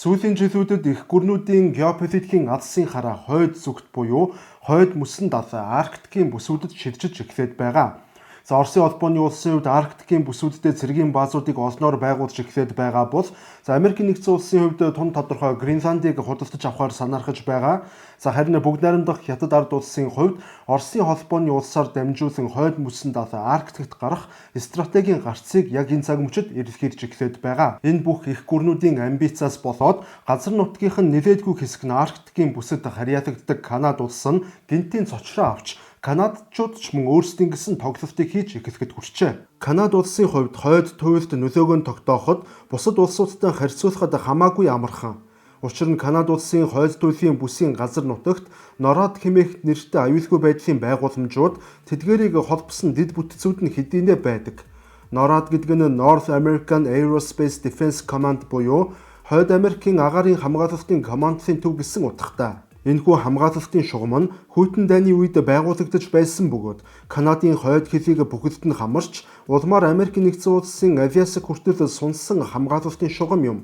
Сүүлийн жилүүдэд их гүрнүүдийн геополитикийн алсын хараа хойд зүгт буюу хойд мөсөн далай Арктикийн бүсүүдэд шилжиж эхлээд байгаа. За Оросын холбооны улсын хувьд Арктикийн бүсүүддээ цэргийн баазуудыг олноор байгуулж эхлээд байгаа бол Америкийн нэгдсэн улсын хувьд тун тодорхой Гренландыг худалдаж авахар санаархаж байгаа. За харин бүгд найрамдах Хятад ард улсын хувьд Оросын холбооны улсаар дамжуулан хойд мөсөн далай Арктикт гарах стратегийн гарцыг яг энэ цаг мөчид эрэлхийлж эхлээд байгаа. Энэ бүх их гүрнүүдийн амбицаас болоод газар нутгийнх нь нэлээдгүй хэсэг нь Арктикийн бүсэд харьяалагддаг Канада улс нь гинтийн цочроо авч Канадчууд ч мөн өөрсдийн гэсэн тоглолтыг хийж эхлэхэд хүрчээ. Канада улсын хувьд хойд туйлд нөлөөгөө тогтооход бусад улсуудтай харьцуулахад хамаагүй амархан. Учир нь Канада улсын хойд туйлын бүсийн газар нутагт Норад хэмээх нэртэй аюулгүй байдлын байгууламжууд тэдгээрийг холбосон дэд бүтцүүд нь хэдийнэ байдаг. Норад гэдэг нь North American Aerospace Defense Command буюу Хойд Америкийн агаарын хамгаалалтын командын төв гэсэн утгатай. Энэхүү хамгаалалтын шугам нь хүйтэн дайны үед байгуулагдаж байсан бөгөөд Канадын хойд хөлийг бүхэлд нь хамарч улмаар Америкийн нэгдсэн улсын авиасыг хүртэл сунсан хамгаалалтын шугам юм.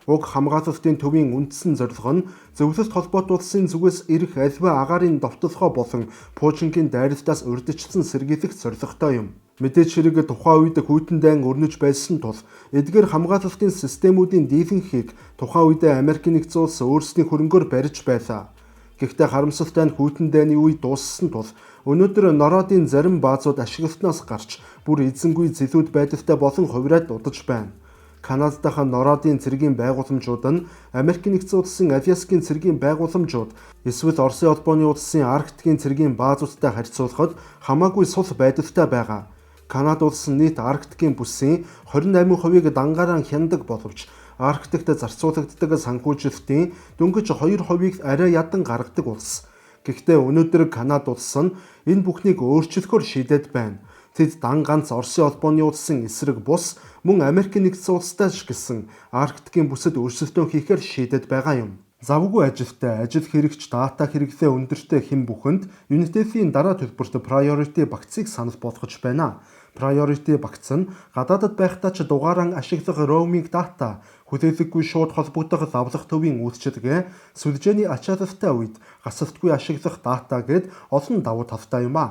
Уг хамгаалалтын төвийн үндсэн зорилго нь зөвлөлт холбоот улсын зүгээс ирэх аливаа агаарын довтолгоо болон пуужингийн дайралтаас урьдчилсан сэргийлэх зорилготой юм. Мэдээж хэрэг тухайн үед хүйтэн дайн өрнөж байсан тул эдгээр хамгаалалтын системүүдийн дийлэнхийг тухайн үед Америкийн нэгдсэн улс өөрсдийн хөрөнгөөр барьж байлаа. Гэхдээ харамсалтай нь хүйтэн дайны үе дууссан тул өнөөдөр Нородын зарим баазууд ашиглалтнаас гарч бүр эзэнгүй зэлүүд байдалтай болон хувраад дудаж байна. Канададах Нородын цэргийн байгууламжууд нь Америкийн нэгдсэн улсын авиаскийн цэргийн байгууламжууд эсвэл Оросын холбооны улсын Арктикийн цэргийн баазуудтай харьцуулахад хамаагүй сул байдалтай байгаа. Канада улс нийт Арктикийн бүсийн 28%-ийг дангаараа хяндаг боловч Арктикт зарцуулагддаг санхүүжилтийн дөнгөж 2%-ийг арай ядан гаргадаг улс. Гэхдээ өнөөдөр Канада улс нь энэ бүхнийг өөрчлөхөөр шийдээд байна. Тэд дан ганц Оросын холбооны улсын эсрэг бус мөн Америкийн нэгдсэн улстай ч гэсэн Арктикийн бүсэд өөрчлөлтөө хийхээр шийдээд байгаа юм. Завгүй ажилтай, ажил хэрэгч дата хэрэглээ өндөртэй хэн бүхэнд Unitel-ийн дараа төлбөрт Priority багцыг санал болгож байна. Priority багц нь гадаадд байхдаа ч дугаараа ашиглах roaming data, хүлээлггүй шууд холбогдох лавлах төвийн үйлчилгээ, сүлжээний ачаалалтай үед гасалтгүй ашиглах data гэд олон давуу талтай юм а.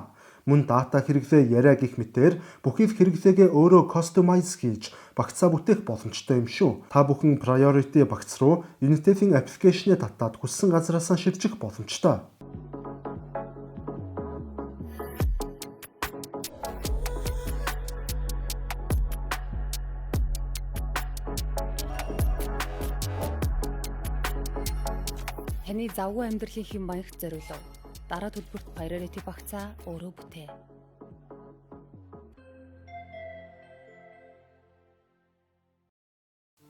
Мөн дата хэрэглээ яриа гих мэтээр бүхий хэрэглээгээ өөрөө customize хийж багцаа бүтээх боломжтой юм шүү. Та бүхэн Priority багц руу Unitel-ийн аппликейшнээ татаад хүссэн газараасаа шилжих боломжтой. Таны завгүй амьдралын хэм маягт зориулав. Дараа төлбөрт Priority багцаа өөрөө бүтээ.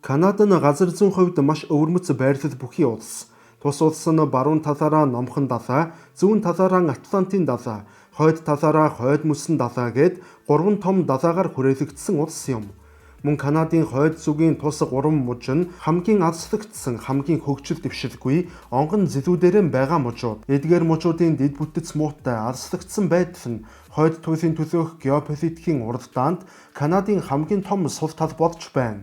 Канада нь газар зүйн хувьд маш өвөрмөц байрлал бүхий улс. Тус улс нь баруун талаараа Номхон далай, зүүн талаараа Атлантын далай, хойд талаараа хойд мөсөн далай гээд 3 том далайгаар хүрээлэгдсэн улс юм. Мөн Канадын хойд зүгийн тус 3 муж нь хамгийн алслагдсан, хамгийн хөгжил дэвшилгүй онгон зэлүүдээр байгаа мужууд. Эдгээр мужуудын дэд бүтэц муутай алслагдсан байдал нь хойд туйлын төлөөх геополитикийн уралдаанд Канадын хамгийн том сул тал болж байна.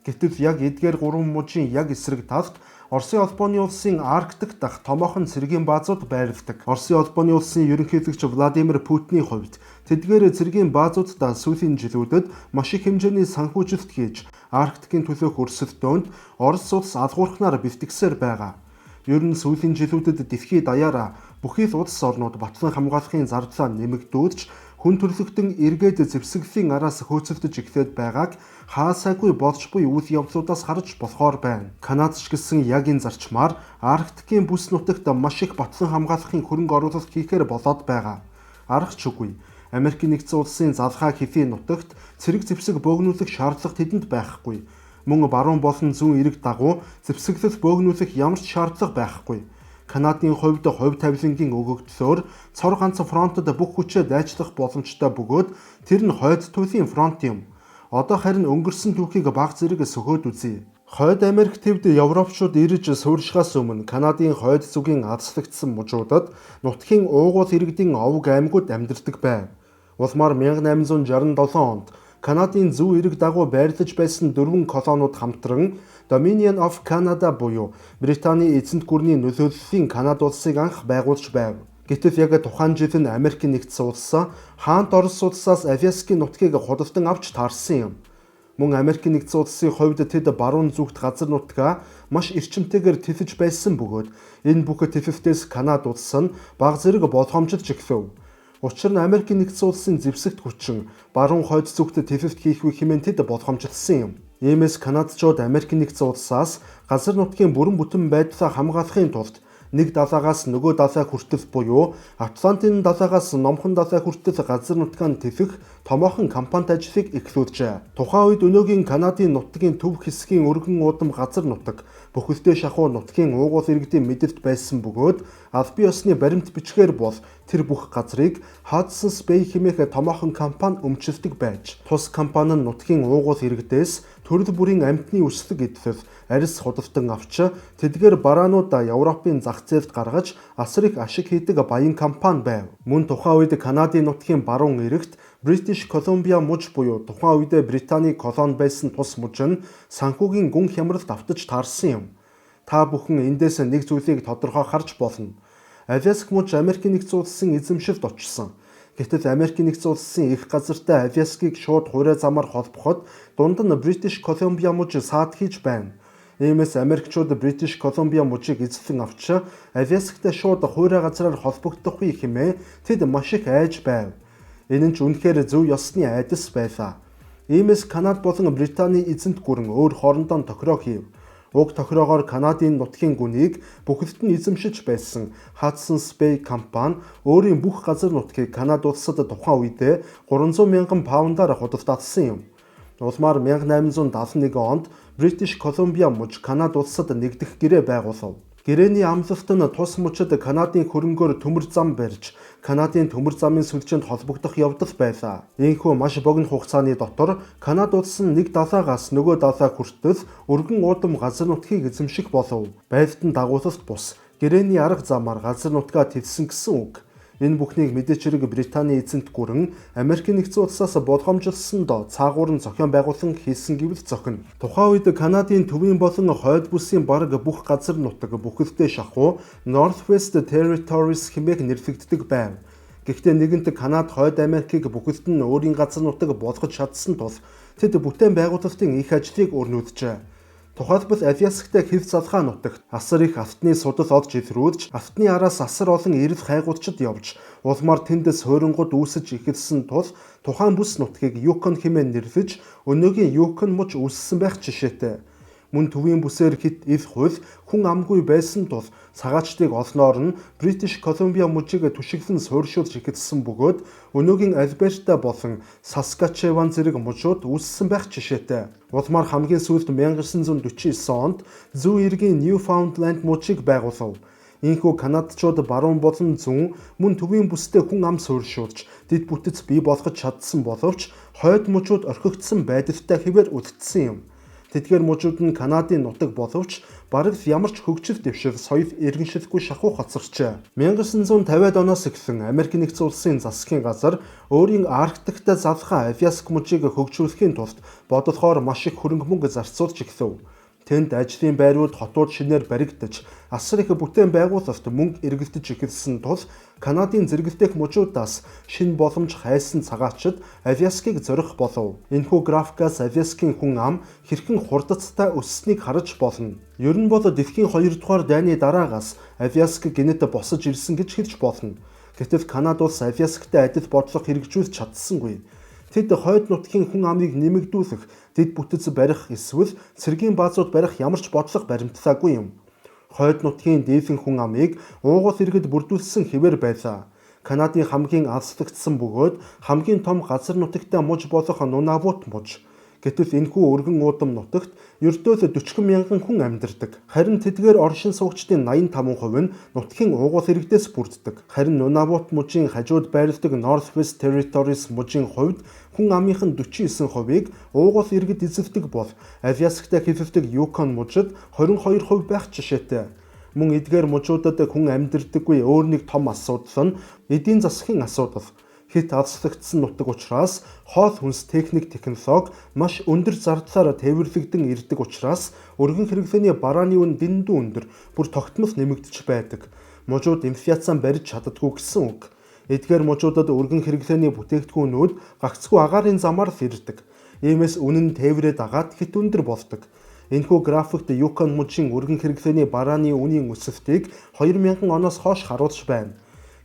Гэтэл яг эдгээр 3 мужийн яг эсрэг талд Оросын холбооны улсын Арктик дахь томоохон цэргийн баазууд байрладаг. Оросын холбооны улсын ерөнхийлөгч Владимир Путиний хувьд тэдгээр цэргийн баазуудаа сүүлийн жилүүдэд маш их хэмжээний санхүүжилт хийж Арктикийн төлөөх өрсөлдөөнд Орос улс алгуурхнаар бэлтгэсээр байгаа. Ер нь сүүлийн жилүүдэд дэлхийд даяараа бүхий л улс орнууд батлан хамгаалахын зардлаа нэмэгдүүлж хүн төрлөختөн эргээд зэвсэглийн араас хөөцөлдөж эхлээд байгааг хаасаагүй болж буй үйл явдлуудаас харж болохоор байна. Канада ч гэсэн яг энэ зарчмаар Арктикийн бүс нутагт маш их батлан хамгаалахын хөрөнгө оруулалт хийхээр болоод байгаа. Арга ч үгүй. Америкийн нэгдсэн улсын залхаа хэвийн нутагт цэрэг зэвсэг бөөгнүүлэх шаардлага тэдэнд байхгүй. Мөн баруун болон зүүн эрэг дагуу зэвсэглэл бөөгнүүлэх ямар ч шаардлага байхгүй. Канадын хувьд хувь тавилангийн өгөгдлөөр цор ганц фронтод бүх хүчээ дайчлах боломжтой бөгөөд тэр нь хойд туйлын фронт юм. Одоо харин өнгөрсөн түүхийг баг зэрэг сөхөөд үзье. Хойд Америк төвд Европчууд ирж суурьшихаас өмнө Канадын хойд зүгийн алслагдсан мужуудад нутгийн уугуул иргэдийн овг аймагуд амьдардаг байв. Улмаар 1867 онд Канадын зүүн эрэг дагуу байрлаж байсан 4 колониуд хамтран Dominion of Canada буюу Британий эзэнт гүрний нөлөөллийн Канада улсыг анх байгуулж байв. Гэтэл яг тухайн жил нь Америк нэгдсэн улс хаант Орос улсаас Аляскийн нутгийг худалдан авч таарсан юм. Мөн Америк нэгдсэн улсын хувьд тэд баруун зүгт газар нутгаа маш эрчимтэйгээр тэвэж байсан бөгөөд энэ бүх тэвэвтээс Канада улс нь бага зэрэг болгоомжлж эхлэв. Учир нь Америк нэгдсэн улсын зэвсэгт хүчин баруун хойд зүгт тэвэвт хийх үе хэмээн тэд болгоомжлсон юм. Иймээс канадцууд Америк нэгдсэн улсаас газар нутгийн бүрэн бүтэн байдлаа хамгаалахын тулд нэг далаагаас нөгөө далай хүртэл буюу Атлантын далайгаас Номхон далай хүртэл газар нутгаа тэвэх томоохон компанид ажлыг эхлүүлжээ. Тухайн үед өнөөгийн Канадын нутгийн төв хэсгийн өргөн уудам газар нутаг бүхэлдээ шахуу нутгийн уугуул иргэдийн мэдэлд байсан бөгөөд аль бие усны баримт бичгээр бол тэр бүх газрыг Hudson's Bay хэмээх томоохон компани өмчилдөг байж, тус компани нь нутгийн уугуул иргэдээс төрөл бүрийн амьтны өслөг эдлэл арьс худалдан авч тэдгээр бараануудаа Европын зах зээлд гаргаж асар их ашиг хийдэг баян компани байв. Мөн тухайн үед Канадын нутгийн баруун эрэгт British Columbia муж буюу тухайн үед Британий колони байсан тус муж нь санхүүгийн гүн хямралд автаж таарсан юм. Та бүхэн эндээс нэг зүйлийг тодорхой харж болно. Аляск муж Америк нэгдсэн улсын эзэмшилд очсон. Гэтэл Америк нэгдсэн улсын их газартай Аляскийг шууд хуурай замаар холбоход дунд нь British Columbia муж саад хийж байна. Иймээс Америкчууд British Columbia мужийг эзлэн авч Алясктай шууд хуурай газраар холбогдох үе хэмээн тэд маш их айж байв. Энэ нь ч үнэхээр зөв ёсны айдас байлаа. Иймээс Канада болон Британий эзэнт гүрэн өөр хоорондоо тохироо хийв. Уг тохироогоор Канадын нутгийн гүнийг бүхэлд нь эзэмшиж байсан Hudson's Bay компани өөрийн бүх газар нутгийг Канада улсад тухайн үедээ 300,000 паундаар худалдаалсан юм. Улмаар 1871 онд British Columbia муж Канада улсад нэгдэх гэрээ байгуулав. Гэрээний амлалт нь тус мужид Канадын хөрөнгөөр төмөр зам барьж, Канадын төмөр замын сүлжээнд холбогдох явдал байлаа. Ийхүү маш богино хугацааны дотор Канада улс нь нэг далаагаас нөгөө далай хүртэл өргөн уудам газар нутгийг эзэмших болов. Байлдан дагуулалт бус гэрээний арга замаар газар нутгаа тэвсэн гэсэн үг. Энэ бүхнийг мэдээч хэрэг Британий эзэнт гүрэн Америк нэгдсэн улсаас болгоомжлсондоо цаагуур нь зохион байгуулан хийсэн гэвэл зохино. Тухайн үед Канадын төвийн болон хойд бүсийн бараг бүх газар нутаг бүхэлдээ шахуу Northwest Territories хэмээх нэрлэгддэг байв. Гэхдээ нэгэнт Канада хойд Америкийг бүхэлд нь өөрийн газар нутаг болгож чадсан тул тэд бүтээн байгуулалтын их ажлыг өрнүүлжээ. Тухайлбал Алясктай хэв залхаа нутагт асар их автны судал олж илрүүлж, автны араас асар олон эрэл хайгуулчид явж, улмаар тэндээс хойронгууд үүсэж эхэлсэн тул тухайн бүс нутгийг Yukon хэмээн нэрлэж, өнөөгийн Yukon муж үүссэн байх жишээтэй. Мөн төвийн бүсээр хит ил хууль хүн амгүй байсан тул цагаачдыг олноор нь British Columbia мужийг түшиглэн суурьшуулж эхэлсэн бөгөөд өнөөгийн Альберта болон Saskatchewan зэрэг мужууд үүссэн байх жишээтэй. Улмаар хамгийн сүүлд 1949 онд зүүн эргийн Newfoundland мужийг байгуулав. Ийхүү канадцууд баруун болон зүүн мөн төвийн бүстэй хүн ам суурьшуулж дэд бүтэц бий болгож чадсан боловч хойд мужууд орхигдсон байдалтай хэвээр үлдсэн юм. Тэдгээр мужууд нь Канадын нутаг боловч бараг ямар ч хөгжил дэвшил соёл иргэншилгүй шахуу хоцорчээ. 1950-ад оноос эхлэн Америк нэгдсэн улсын засгийн газар өөрийн Арктикт залхаа Аляск мужийг хөгжүүлэхийн тулд бодлохоор маш их хөрөнгө мөнгө зарцуулж эхлэв. Тэнд ажлын байрууд хотууд шинээр баригдаж, асар их бүтээн байгуулалт мөнгө эргэлдэж эхэлсэн тул Канадын зэрэгэлдэх мужуудаас шинэ боломж хайсан цагаачид Аляскийг зорих болов. Энэхүү графикаас Аляскийн хүн ам хэрхэн хурдцтай өссөнийг харж болно. Ер нь бол дэлхийн 2 дугаар дайны дараагаас Аляск гинэт босож ирсэн гэж хэлж болно. Гэтэл Канада улс Алясктай адил бодлого хэрэгжүүлж чадсангүй. Тэд хойд нутгийн хүн амыг нэмэгдүүлэх, дэд бүтэц барих эсвэл цэргийн баазууд барих ямар ч бодлого баримтлаагүй юм. Хойд нутгийн дээвэн хүн амыг уугуул иргэд бүрдүүлсэн хэвээр байлаа. Канадын хамгийн алслагдсан бөгөөд хамгийн том газар нутагтай муж болох Nunavut муж. Гэтэл энэхүү өргөн уудам нутагт ердөө л 40,000 хүн амьдардаг. Харин тэдгээр оршин суугчдын 85% нь нутгийн уугуул иргэдээс бүрддэг. Харин Nunavut мужийн хажууд байрладаг Northwest Territories мужийн хувьд хүн амынхан 49%-ийг уугуул иргэд эзэлдэг бол Алясктай хэвлдэг Yukon мужид 22% байх жишээтэй. Мөн эдгээр мужуудад хүн амьдардаггүй өөр нэг том асуудал нь эдийн засгийн асуудал. Хэт азлагдсан нутаг учраас хоол хүнс технологи маш өндөр зардлаар тээвэрлэгдэн ирдэг учраас өргөн хэрэглээний барааны үн дэндүү өндөр, бүр тогтмол нэмэгдэж байдаг. Мужууд инфляцаан барьж чаддаггүй гэсэн үг. Эдгээр мужуудад өргөн хэрэглээний бүтээгдэхүүнүүд гагцгүй агаарын замаар л ирдэг. Иймээс үнэн тээврээ дагаад хэт өндөр болдог. Энэхүү графикт Юкон мужийн өргөн хэрэглээний барааны үнийн өсөлтийг 2000 оноос хойш харуулж байна.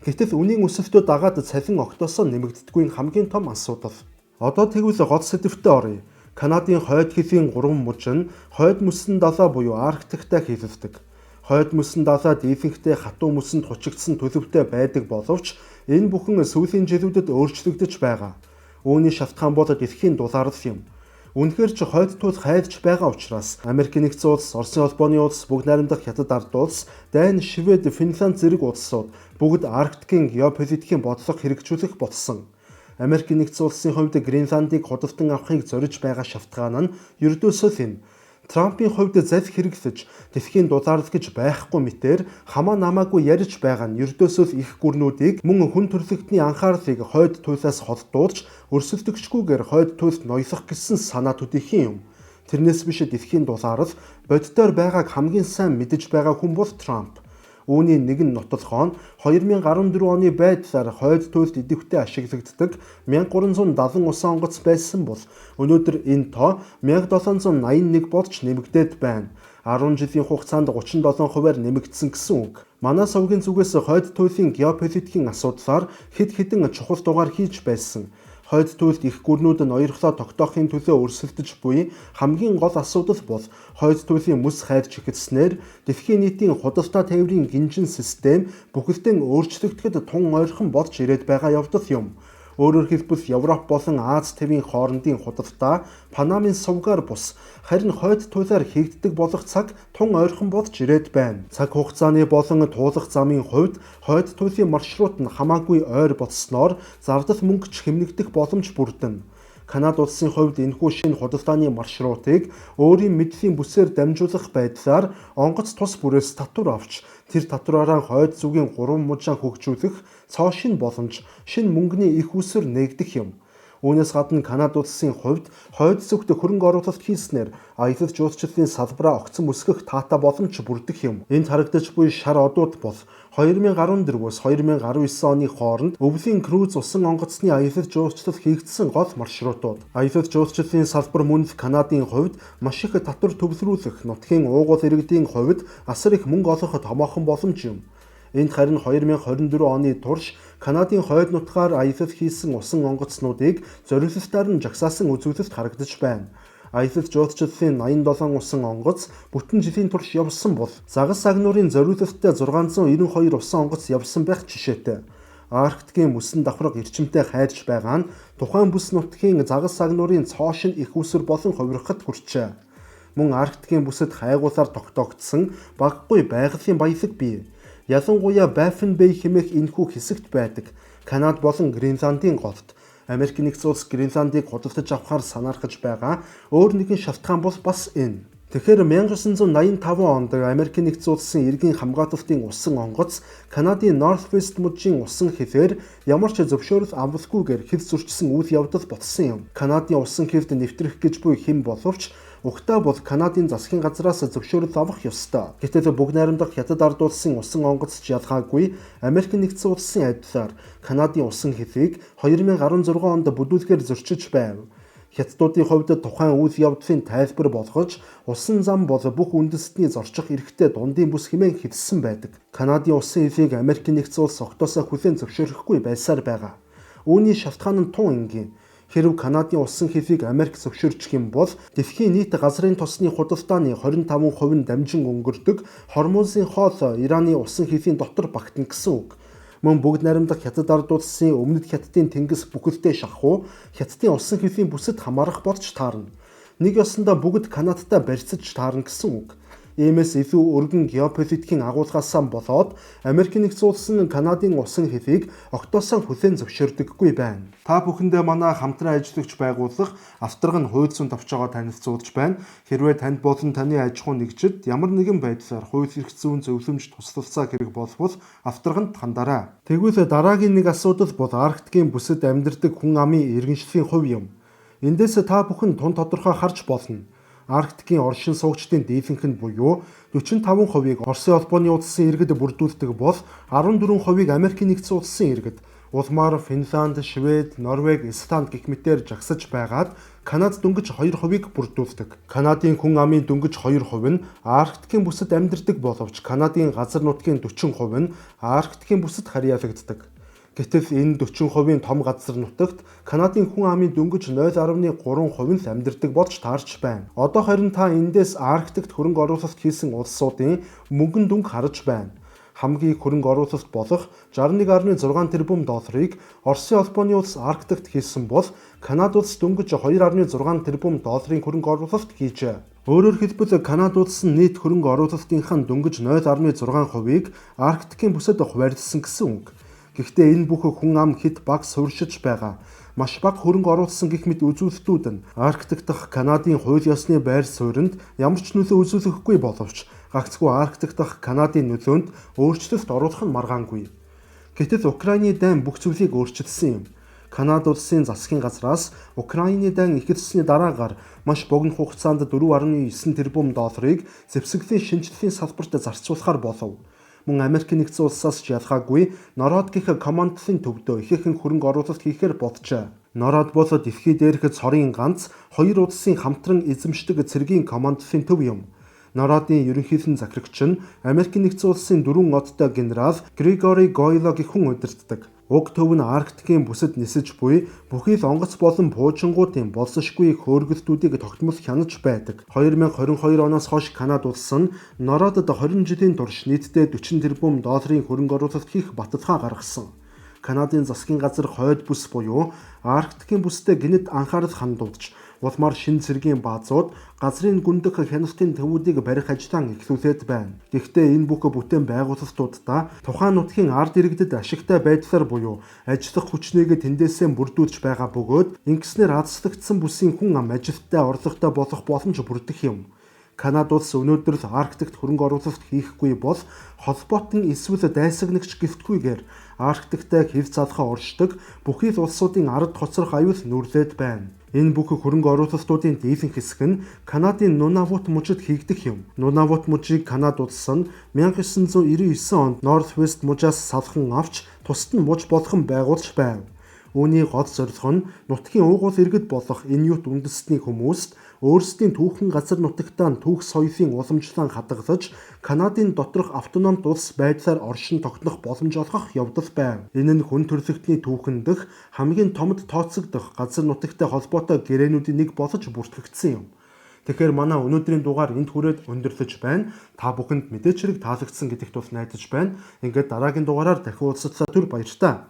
Гэтэл үнийн өсөлтөө дагаад цалин огтосоо нэмэгддэггүй хамгийн том асуудал. Одоо тэгвэл гол сэдвтэ оръё. Канадын хойд хэсгийн 3 муж нь хойд мөсөн далай буюу Арктиктай хэлэлдэг. Хойд мөсөн далай дийлэнхтэй хатуу мөсөнд хучигдсан төлөвтэй байдаг боловч энэ бүхэн сүүлийн жилүүдэд өөрчлөгдөж байгаа. Үүний шалтгаан бол дэлхийн дулаалал юм. Үнэхээр ч хойд туул хайрч байгаа учраас Америк нэгдсэн улс, Оросын холбооны улс, бүгд найрамдах Хятад ард улс, Дани, Швед, Финланд зэрэг улсууд бүгд Арктикийн геополитикийн бодлого хэрэгжүүлэх болсон. Америк нэгдсэн улсын хувьд Гренландыг худалдан авахыг зорж байгаа шалтгаан нь ердөөсөө л энэ. Трампын хувьд заль хэрэглэж дэлхийн дулаалал гэж байхгүй мэтээр хамаа намаагүй ярьж байгаа нь ердөөсөө л их гүрнүүдийг мөн хүн төрөлхтний анхаарлыг хойд туйлаас холдуулж өрсөлдөгчгүйгээр хойд туйлд ноёлох гэсэн санаа төдийхийн юм. Тэрнээс биш дэлхийн дулаалал боддоор байгааг хамгийн сайн мэдэж байгаа хүн бол Трамп. Үүний нэгэн нотолгоо нь 2014 оны байдлаар хойд туйлд идэвхтэй ашиглагддаг 1379 онгоц байсан бол өнөөдөр энэ тоо 1781 болж нэмэгдээд байна. 10 жилийн хугацаанд 37%-аар нэмэгдсэн гэсэн үг. Манай совгийн зүгээс хойд туйлын геополитикийн асуудлаар хэд хэдэн чухал дугаар хийж байсан. Хойд туйлд их гүрнүүд нь ойрхлоо тогтоохын төлөө өрсөлдөж буй хамгийн гол асуудал бол хойд туйлын мөс хайрч ихэлснээр дэлхийн нийтийн худалдаа тээврийн гинжин систем бүхэлдэн өөрчлөгдөхөд тун ойрхон болж ирээд байгаа явдал юм. Өөрөөр хэлбэл Европ болон Аз тивийн хоорондын худалдаа Панамын сувгаар бус харин хойд туйлаар хийгддэг болох цаг тун ойрхон болж ирээд байна. Цаг хугацааны болон туулах замын хувьд хойд туйлын маршрут нь хамаагүй ойр болсноор зардал мөнгө ч хэмнэгдэх боломж бүрдэнэ. Канада улсын хувьд энэхүү шинэ худалдааны маршрутыг өөрийн мэдлийн бүсээр дамжуулах байдлаар онгоц тус бүрээс татвар авч тэр татвараараа хойд зүгийн 3 мужаа хөгжүүлэх цоо шин боломж, шин мөнгөний их үсвэр нээгдэх юм. Үүнээс гадна Канада улсын хувьд хойд зүгт хөрөнгө оруулалт хийснээр аялал жуулчлалын салбараа огцон өсгөх таатай боломж бүрдэх юм. Энд харагдаж буй шар одууд бол 2014-өөс 2019 оны хооронд өвлийн круиз усан онгоцны аялал жуулчлал хийгдсэн гол маршрутууд. Аялал жуулчлалын салбар мөн Канадын хувьд маш их татвар төвлөрүүлэх, нутгийн уугуул иргэдийн хувьд асар их мөнгө олох томоохон боломж юм. Энд харин 2024 оны турш Канадын хойд нутгаар аялал хийсэн усан онгоцнуудыг зориулалтаар нь жагсаасан үзүүлэлт харагдаж байна. Аялал жуулчлалын 87 усан онгоц бүтэн жилийн турш явсан бол загас агнуурын зориулалттай 692 усан онгоц явсан байх жишээтэй. Арктикийн мөсөн давхарга эрчимтэй хайрч байгаа нь тухайн бүс нутгийн загас агнуурын цоошин их үсвэр болон хувирахад хүрчээ. Мөн Арктикийн бүсэд хайгуулаар тогтоогдсон багагүй байгалийн баялаг бий. Ялангуяа Baffin Bay хэмээх энэхүү хэсэгт байдаг Канада болон Гренландын голд Америк нэгдсэн улс Гренландыг худалдаж авахар санаархаж байгаа өөр нэгэн шалтгаан бол бас энэ. Тэгэхээр 1985 онд Америк нэгдсэн улсын иргэн хамгаалалтын усан онгоц Канадын Northwest мужийн усан хэлээр ямар ч зөвшөөрөл авалгүйгээр хэв зөрчсөн үйл явдал болсон юм. Канадын усан хэлд нэвтрэх гэж буй хэн боловч угтаа бол Канадын засгийн газраас зөвшөөрөл авах ёстой. Гэтэл бүгд найрамдах Хятад ард улсын усан онгоцч ялгаагүй Америк нэгдсэн улсын адилаар Канадын усан хэлийг 2016 онд бүдүүлгээр зөрчиж байв. Хятадуудын хувьд тухайн үйл явдлын тайлбар болгож усан зам бол бүх үндэстний зорчих эрхтэй дундын бүс хэмээн хэлсэн байдаг. Канадын усан хэлийг Америк нэгдсэн улс октоосоо хүлээн зөвшөөрөхгүй байсаар байгаа. Үүний шалтгаан нь тун энгийн. Хэрв Канадын усан хэлийг Америк зөвшөөрчих юм бол дэлхийн нийт газрын тосны худалдааны 25% нь дамжин өнгөрдөг Хормузын хоол Ираны усан хэлийн дотор багтана гэсэн үг. Мөн бүгд найрамдах Хятад ард улсын өмнөд Хятадын тэнгис бүхэлдээ шахуу Хятадын усан хэлийн бүсэд хамаарах болж таарна. Нэг ёсондоо бүгд Канадтай барьцаж таарна гэсэн үг. Иймээс илүү өргөн геополитикийн агуулгаас болоод Америк нэгдсэн улс нь Канадын усан хэлийг огтоосон хүлээн зөвшөөрдөггүй байна. Та бүхэндээ манай хамтран ажиллагч байгууллага Австраг нь хууль зүйн товчоогоо танилцуулж байна. Хэрвээ танд болон таны аж ахуйн нэгжид ямар нэгэн байдлаар хууль эрх зүйн зөвлөмж туслалцаа хэрэг болбол Австрагт хандаарай. Тэгвэл дараагийн нэг асуудал бол Арктикийн бүсэд амьдардаг хүн амын иргэншлийн хувь юм. Эндээс та бүхэн тун тодорхой харж болно. Арктикийн оршин суугчдын дийлэнх нь буюу 45%-ийг Оросын холбооны улсын иргэд бүрдүүлдэг бол 14%-ийг Америк нэгдсэн улсын иргэд, улмаар Финланд, Швед, Норвеги, Исланд гэх мэтээр жагсаж байгаад Канад дөнгөж 2%-ийг бүрдүүлдэг. Канадын хүн амын дөнгөж 2% нь Арктикийн бүсэд амьдардаг боловч Канадын газар нутгийн 40% нь Арктикийн бүсэд харьяалагддаг. Гэтэл энэ 40%-ийн том газар нутагт Канадын хүн амын дөнгөж 0.3% нь амьдардаг болж таарч байна. Одоо харин та эндээс Арктикт хөрөнгө оруулалт хийсэн улсуудын мөнгөн дүнг харж байна. Хамгийн хөрөнгө оруулалт болох 61.6 тэрбум долларыг Оросын холбооны улс Арктикт хийсэн бол Канада улс дөнгөж 2.6 тэрбум долларын хөрөнгө оруулалт хийжээ. Өөрөөр хэлбэл Канада улс нь нийт хөрөнгө оруулалтынхаа дөнгөж 0.6%-ийг Арктикийн бүсэд хуваарлсан гэсэн үг. Гэхдээ энэ бүх хүн ам хэд бага суурьшиж байгаа. Маш бага хөрөнгө оруулсан гэх мэт үзүүлэлтүүд нь Арктик дахь Канадын хууль ёсны байр сууринд ямар ч нөлөө үзүүлэхгүй боловч гагцхүү Арктик дахь Канадын нөлөөнд өөрчлөлт оруулах нь маргаангүй. Гэтэл Украины дайн бүх зүйлийг өөрчилсөн юм. Канада улсын засгийн газраас Украины дайн эхэлсний дараагаар маш богино хугацаанд 4.9 тэрбум долларыг зэвсэглийн шинжилгээний салбарт зарцуулахаар болов. Мөн Америк нэгдсэн улсаас ч ялгаагүй Нород гэх командын төвдөө ихээхэн хөрөнгө оруулалт хийхээр боджээ. Нород бол дэлхий дээрх цорын ганц хоёр улсын хамтран эзэмшдэг цэргийн командын төв юм. Нородын ерөнхийлөн захирагч нь Америк нэгдсэн улсын 4 одтой генерал Григори Гойло гэх хүн удирддаг. Уг төв нь Арктикийн бүсэд нисэж буй бүхий л онгоц болон буужингуудын болзошгүй хөөргөлтүүдийг тогтмол хянаж байдаг. 2022 оноос хойш Канада улс нь Нородод 20 жилийн турш нийтдээ 40 тэрбум долларын хөрөнгө оруулалт хийх баталгаа гаргасан. Канадын засгийн газар хойд бүс буюу Арктикийн бүстэй гэнэт анхаарал хандуулж улмаар шин цэргийн баазууд газрын гүндэх хяналтын төвүүдийг барих ажлаа эхлүүлээд байна. Гэхдээ энэ бүх бүтээн байгуулалтуудаа тухайн нутгийн ард иргэдэд ашигтай байдлаар буюу ажиллах хүчнийг тэндээсээ бүрдүүлж байгаа бөгөөд ингэснээр азаслагдсан бүсийн хүн ам ажилттай орлоготой болох боломж бүрдэх юм. Канада улс өнөөдөр л Арктикт хөрөнгө оруулалт хийхгүй бол холбоотон эсвэл дайсагнагч гэлтгүйгээр Арктиктай хэв залхаа оршдог бүхий л улсуудын ард хоцрох аюул нүрлээд байна. Энэ бүх хөрөнгө оруулалтуудын дийлэнх хэсэг нь Канадын Нунавут мужид хийгдэх юм. Нунавут мужийг Канада улс нь 1999 онд Northwest мужаас салхан авч тусад нь муж болгон байгуулж байв. Үүний гол зорилго нь нутгийн уугуул иргэд болох Иньют үндэстний хүмүүст өөрсдийн түүхэн газар нутагтаа түүх соёлын уламжлалаа хадгалж Канадын доторх автономт улс байдлаар оршин тогтнох боломж олгох явдал байв. Энэ нь хүн төрөлхтний түүхэн дэх хамгийн томд тооцогдох газар нутагтай холбоотой гэрээнүүдийн нэг болж бүртгэгдсэн юм. Тэгэхээр манай өнөөдрийн дугаар энд хүрээд өндөрлөж байна. Та бүхэнд мэдээч хэрэг таалагдсан гэдэгт бол найдаж байна. Ингээд дараагийн дугаараар дахин уулзлаа түр баярлалаа.